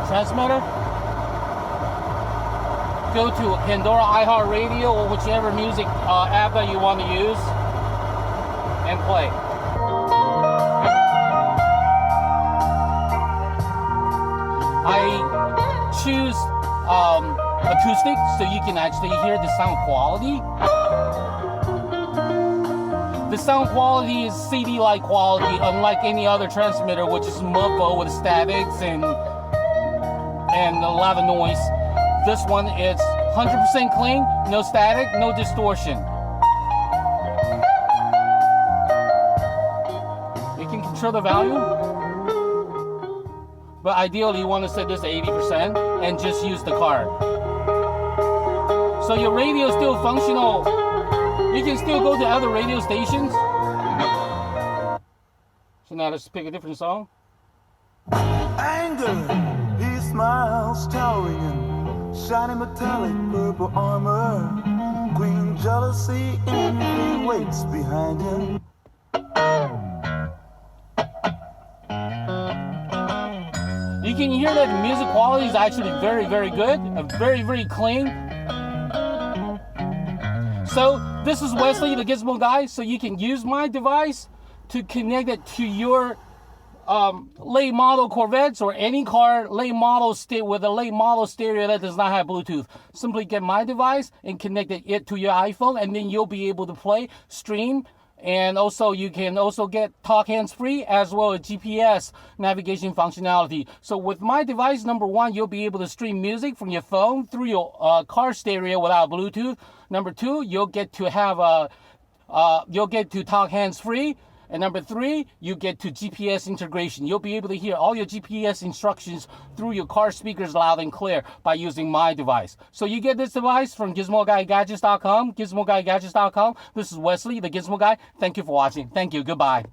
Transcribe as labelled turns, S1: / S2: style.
S1: transmitter, go to Pandora, iHeartRadio, or whichever music app that you want to use, and play. I choose acoustic, so you can actually hear the sound quality. The sound quality is CD-like quality, unlike any other transmitter, which is muffled with statics and a lot of noise. This one is 100% clean, no static, no distortion. You can control the volume, but ideally you want to set this to 80% and just use the card. So your radio is still functional. You can still go to other radio stations. So now let's pick a different song.
S2: Anger, he smiles, towering in shiny metallic purple armor. Queen jealousy envy waits behind him.
S1: You can hear that the music quality is actually very, very good, very, very clean. So this is Wesley, the Gizmo Guy. So you can use my device to connect it to your late model Corvettes or any car late model with a late model stereo that does not have Bluetooth. Simply get my device and connect it to your iPhone, and then you'll be able to play, stream, and also you can also get talk hands-free as well as GPS navigation functionality. So with my device, number one, you'll be able to stream music from your phone through your car stereo without Bluetooth. Number two, you'll get to have talk hands-free. And number three, you get to GPS integration. You'll be able to hear all your GPS instructions through your car speakers loud and clear by using my device. So you get this device from GizmoGuyGadgets.com, GizmoGuyGadgets.com. This is Wesley, the Gizmo Guy. Thank you for watching. Thank you. Goodbye.